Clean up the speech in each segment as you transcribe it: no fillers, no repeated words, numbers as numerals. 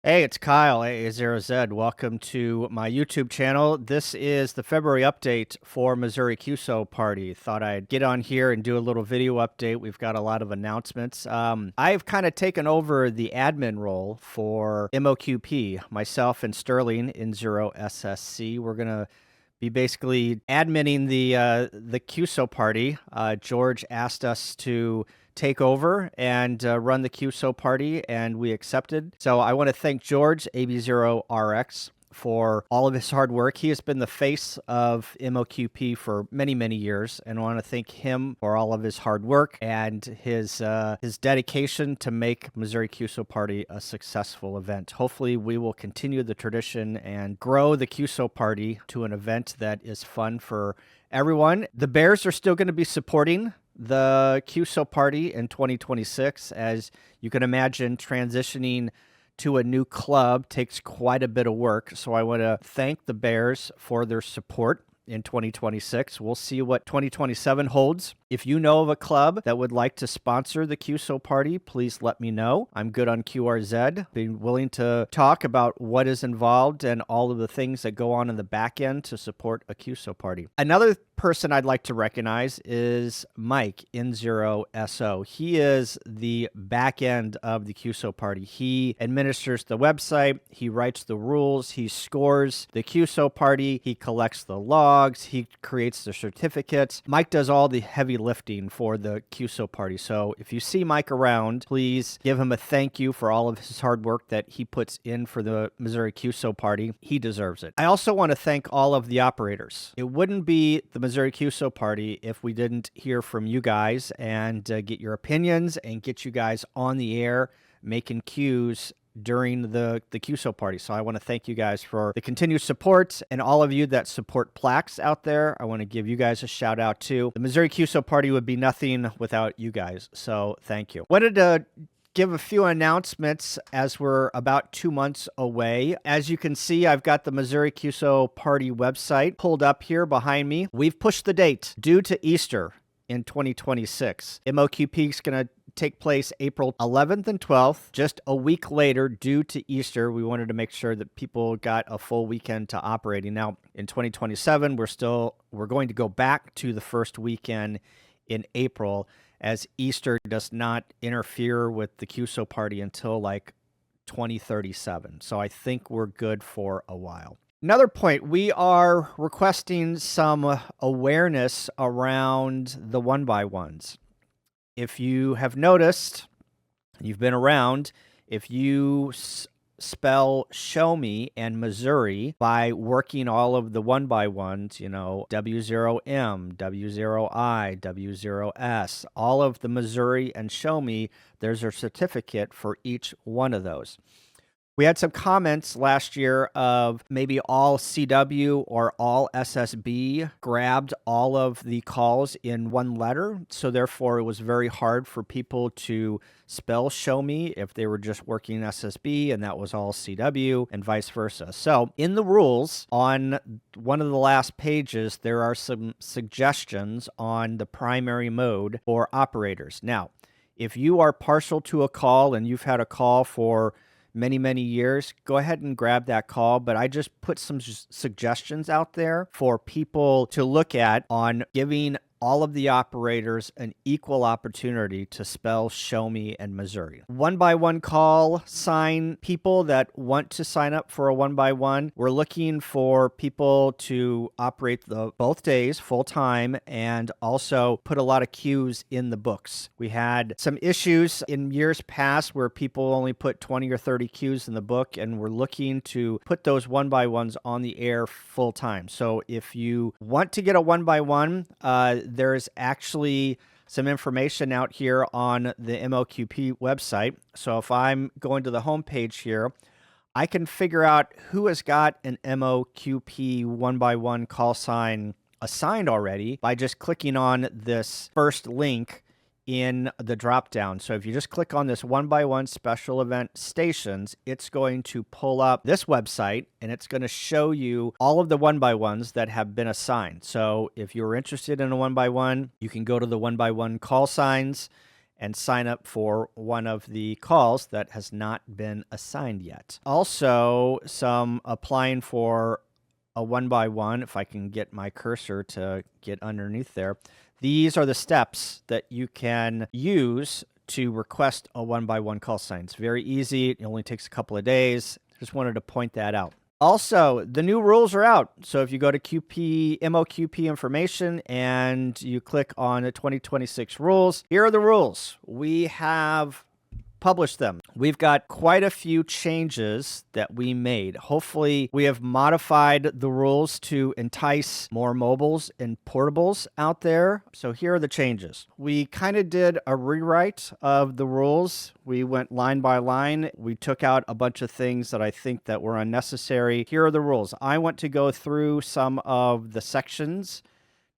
Hey, it's Kyle, AA0Z. Welcome to my YouTube channel. This is the February update for Missouri QSO Party. Thought I'd get on here and do a little video update. We've got a lot of announcements. I've kind of taken over the admin role for MOQP, myself and Sterling in 0SSC. We're going to be basically adminning the QSO Party. George asked us to take over and run the QSO Party, and we accepted. So I want to thank George, AB0RX, for all of his hard work. He has been the face of MOQP for many, many years, and I want to thank him for all of his hard work and his dedication to make Missouri QSO Party a successful event. Hopefully, we will continue the tradition and grow the QSO Party to an event that is fun for everyone. The Bears are still going to be supporting the QSO Party in 2026. As you can imagine, transitioning to a new club takes quite a bit of work. So I want to thank the Bears for their support in 2026. We'll see what 2027 holds. If you know of a club that would like to sponsor the QSO Party, please let me know. I'm good on QRZ. Be willing to talk about what is involved and all of the things that go on in the back end to support a QSO Party. Another person I'd like to recognize is Mike in 0SO. He is the back end of the QSO Party. He administers the website, he writes the rules, he scores the QSO Party, he collects the logs, he creates the certificates. Mike does all the heavy lifting for the QSO Party. So if you see Mike around, please give him a thank you for all of his hard work that he puts in for the Missouri QSO Party. He deserves it. I also want to thank all of the operators. It wouldn't be the Missouri QSO Party if we didn't hear from you guys and get your opinions and get you guys on the air making cues during the QSO Party. So I want to thank you guys for the continued support, and all of you that support plaques out there. I want to give you guys a shout out too. The Missouri QSO Party would be nothing without you guys. So thank you. Wanted to give a few announcements as we're about 2 months away. As you can see, I've got the Missouri QSO Party website pulled up here behind me. We've pushed the date due to Easter in 2026. MOQP is going to take place April 11th and 12th, just a week later due to Easter. We wanted to make sure that people got a full weekend to operating. Now, in 2027, we're going to go back to the first weekend in April, as Easter does not interfere with the QSO Party until like 2037. So I think we're good for a while. Another point, we are requesting some awareness around the 1x1s. If you have noticed, you've been around, if you spell show me and Missouri by working all of the 1x1s, W0M, W0I, W0S, all of the Missouri and show me, there's a certificate for each one of those. We had some comments last year of maybe all CW or all SSB grabbed all of the calls in one letter. So therefore, it was very hard for people to spell show me if they were just working SSB and that was all CW and vice versa. So in the rules on one of the last pages, there are some suggestions on the primary mode for operators. Now, if you are partial to a call and you've had a call for many years, go ahead and grab that call. But I just put some suggestions out there for people to look at on giving all of the operators an equal opportunity to spell show me and Missouri. 1x1 call sign people that want to sign up for a 1x1. We're looking for people to operate both days full time and also put a lot of cues in the books. We had some issues in years past where people only put 20 or 30 cues in the book, and we're looking to put those 1x1s on the air full time. So if you want to get a 1x1, there's actually some information out here on the MOQP website. So if I'm going to the homepage here, I can figure out who has got an MOQP 1x1 call sign assigned already by just clicking on this first link in the drop down. So if you just click on this 1x1 special event stations, it's going to pull up this website and it's going to show you all of the 1x1s that have been assigned. So if you're interested in a 1x1, you can go to the 1x1 call signs and sign up for one of the calls that has not been assigned yet. Also, some applying for a 1x1, if I can get my cursor to get underneath there. These are the steps that you can use to request a 1x1 call sign. It's very easy. It only takes a couple of days. Just wanted to point that out. Also, the new rules are out. So if you go to MOQP information and you click on the 2026 rules, here are the rules. We have published them. We've got quite a few changes that we made. Hopefully, we have modified the rules to entice more mobiles and portables out there. So here are the changes. We kind of did a rewrite of the rules. We went line by line. We took out a bunch of things that I think that were unnecessary. Here are the rules. I want to go through some of the sections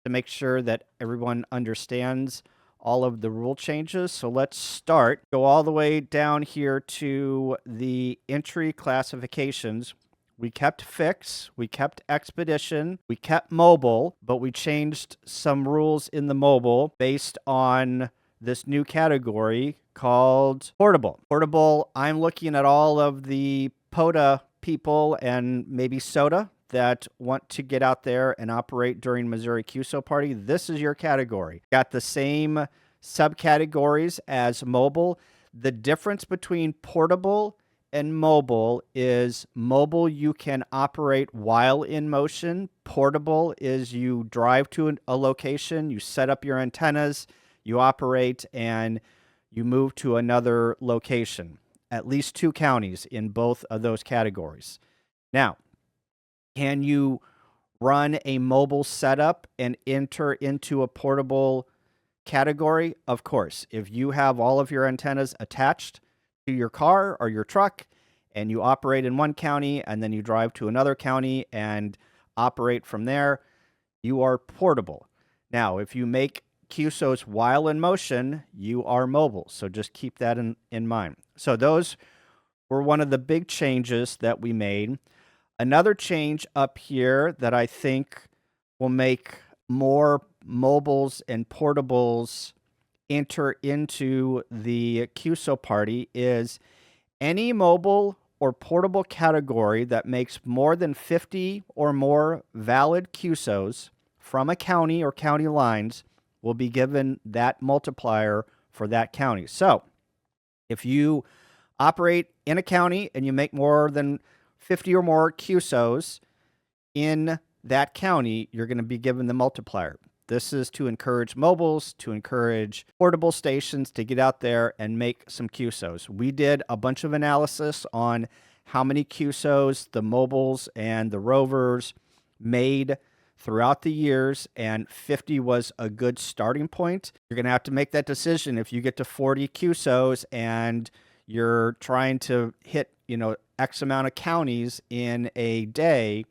to make sure that everyone understands all of the rule changes. So let's start. Go all the way down here to the entry classifications. We kept fix, we kept expedition, we kept mobile, but we changed some rules in the mobile based on this new category called portable. Portable, I'm looking at all of the pota people and maybe sota that want to get out there and operate during Missouri QSO party. This is your category. Got the same subcategories as mobile. The difference between portable and mobile is mobile you can operate while in motion. Portable is you drive to a location, you set up your antennas, you operate, and you move to another location. At least 2 counties in both of those categories. Now, can you run a mobile setup and enter into a portable category? Of course. If you have all of your antennas attached to your car or your truck and you operate in one county and then you drive to another county and operate from there, you are portable. Now, if you make QSOs while in motion, you are mobile. So just keep that in mind. So those were one of the big changes that we made. Another change up here that I think will make more mobiles and portables enter into the QSO party is any mobile or portable category that makes more than 50 or more valid QSOs from a county or county lines will be given that multiplier for that county. So if you operate in a county and you make more than 50 or more QSOs in that county, you're going to be given the multiplier. This is to encourage mobiles, to encourage portable stations to get out there and make some QSOs. We did a bunch of analysis on how many QSOs the mobiles and the rovers made throughout the years, and 50 was a good starting point. You're going to have to make that decision if you get to 40 QSOs and you're trying to hit, X amount of counties in a day.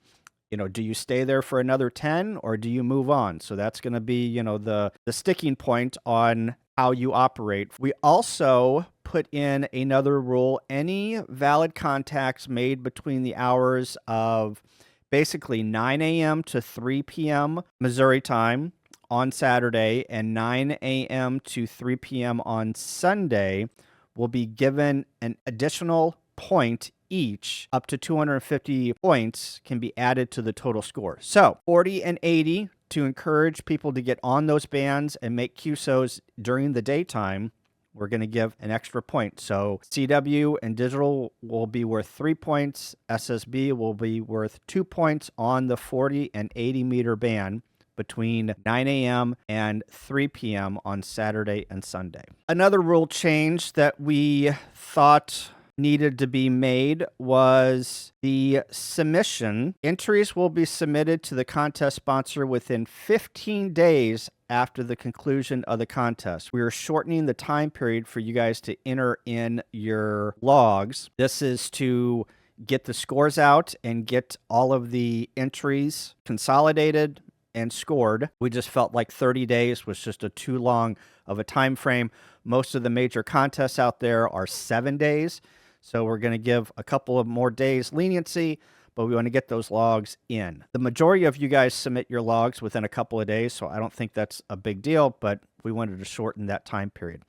Do you stay there for another 10 or do you move on? So that's going to be, the sticking point on how you operate. We also put in another rule. Any valid contacts made between the hours of basically 9 a.m. to 3 p.m. Missouri time on Saturday and 9 a.m. to 3 p.m. on Sunday will be given an additional point each. Up to 250 points can be added to the total score. So 40 and 80 to encourage people to get on those bands and make QSOs during the daytime. We're going to give an extra point. So CW and digital will be worth 3 points. SSB will be worth 2 points on the 40 and 80 meter band between 9 a.m. and 3 p.m. on Saturday and Sunday. Another rule change that we thought needed to be made was the submission. Entries will be submitted to the contest sponsor within 15 days after the conclusion of the contest. We are shortening the time period for you guys to enter in your logs. This is to get the scores out and get all of the entries consolidated and scored. We just felt like 30 days was just too long of a time frame. Most of the major contests out there are 7 days. So we're going to give a couple of more days leniency, but we want to get those logs in. The majority of you guys submit your logs within a couple of days, so I don't think that's a big deal, but we wanted to shorten that time period.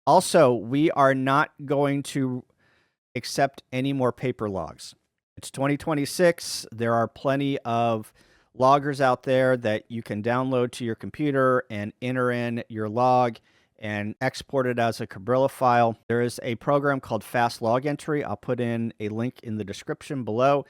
Also, we are not going to accept any more paper logs. It's 2026. There are plenty of loggers out there that you can download to your computer and enter in your log and export it as a Cabrilla file. There is a program called Fast Log Entry. I'll put in a link in the description below.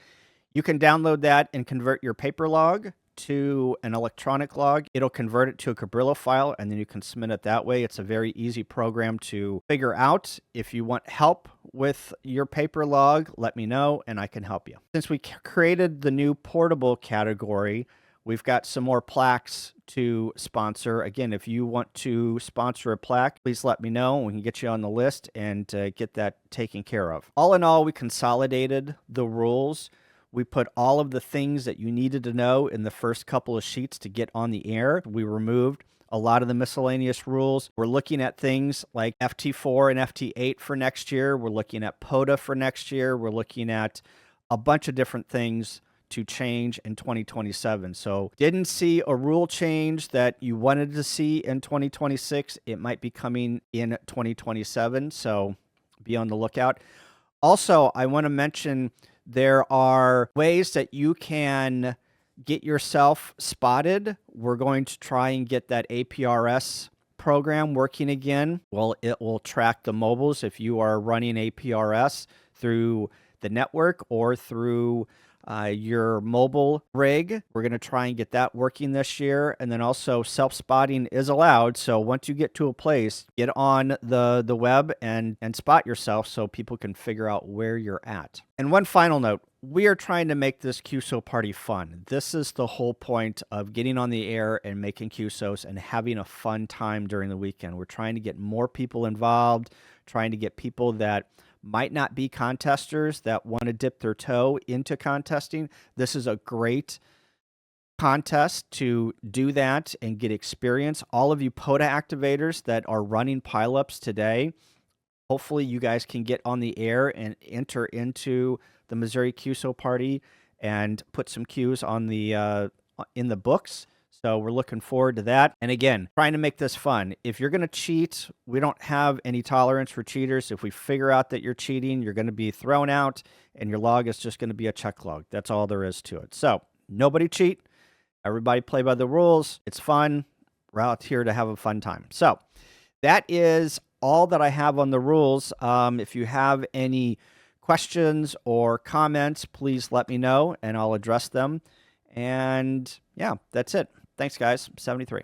You can download that and convert your paper log to an electronic log. It'll convert it to a Cabrilla file, and then you can submit it that way. It's a very easy program to figure out. If you want help with your paper log, let me know, and I can help you. Since we created the new portable category, we've got some more plaques to sponsor. Again, if you want to sponsor a plaque, please let me know. We can get you on the list and get that taken care of. All in all, we consolidated the rules. We put all of the things that you needed to know in the first couple of sheets to get on the air. We removed a lot of the miscellaneous rules. We're looking at things like FT4 and FT8 for next year. We're looking at pota for next year. We're looking at a bunch of different things to change in 2027. So didn't see a rule change that you wanted to see in 2026. It might be coming in 2027. So be on the lookout. Also, I want to mention there are ways that you can get yourself spotted. We're going to try and get that APRS program working again. Well, it will track the mobiles if you are running APRS through the network or through your mobile rig. We're going to try and get that working this year. And then also self-spotting is allowed. So once you get to a place, get on the web and spot yourself so people can figure out where you're at. And one final note, we are trying to make this QSO party fun. This is the whole point of getting on the air and making QSOs and having a fun time during the weekend. We're trying to get more people involved, trying to get people that might not be contesters that want to dip their toe into contesting. This is a great contest to do that and get experience. All of you pota activators that are running pileups today, hopefully you guys can get on the air and enter into the Missouri QSO party and put some Qs on the in the books. So we're looking forward to that. And again, trying to make this fun. If you're going to cheat, we don't have any tolerance for cheaters. If we figure out that you're cheating, you're going to be thrown out and your log is just going to be a check log. That's all there is to it. So nobody cheat. Everybody play by the rules. It's fun. We're out here to have a fun time. So that is all that I have on the rules. If you have any questions or comments, please let me know and I'll address them. And yeah, that's it. Thanks, guys. 73.